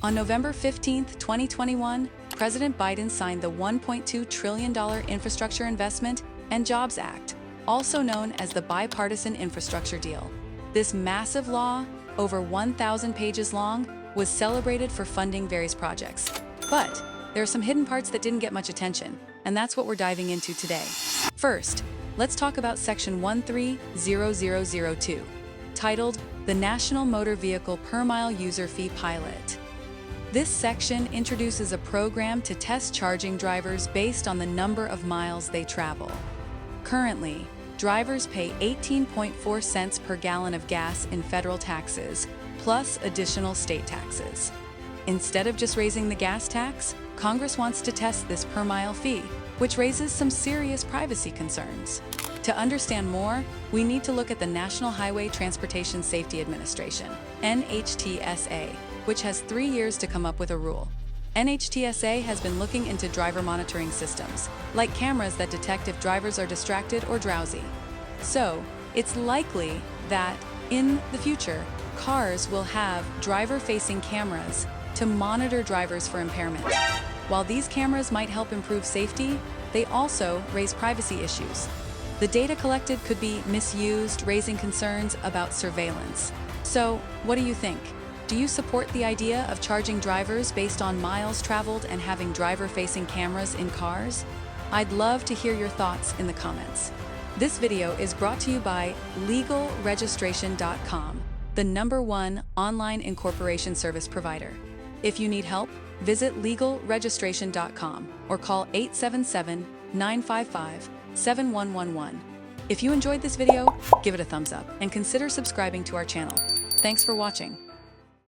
On November 15, 2021, President Biden signed the $1.2 trillion Infrastructure Investment and Jobs Act, also known as the Bipartisan Infrastructure Deal. This massive law, over 1,000 pages long, was celebrated for funding various projects. But there are some hidden parts that didn't get much attention, and that's what we're diving into today. First, let's talk about Section 130002, titled the National Motor Vehicle Per Mile User Fee Pilot. This section introduces a program to test charging drivers based on the number of miles they travel. Currently, drivers pay 18.4 cents per gallon of gas in federal taxes, plus additional state taxes. Instead of just raising the gas tax, Congress wants to test this per-mile fee, which raises some serious privacy concerns. To understand more, we need to look at the National Highway Transportation Safety Administration, NHTSA, which has 3 years to come up with a rule. NHTSA has been looking into driver monitoring systems, like cameras that detect if drivers are distracted or drowsy. So, it's likely that, in the future, cars will have driver-facing cameras to monitor drivers for impairment. While these cameras might help improve safety, they also raise privacy issues. The data collected could be misused, raising concerns about surveillance. So, what do you think? Do you support the idea of charging drivers based on miles traveled and having driver-facing cameras in cars? I'd love to hear your thoughts in the comments. This video is brought to you by LegalRegistration.com, the #1 online incorporation service provider. If you need help, visit LegalRegistration.com or call 877-955-7111. If you enjoyed this video, give it a thumbs up and consider subscribing to our channel. Thanks for watching.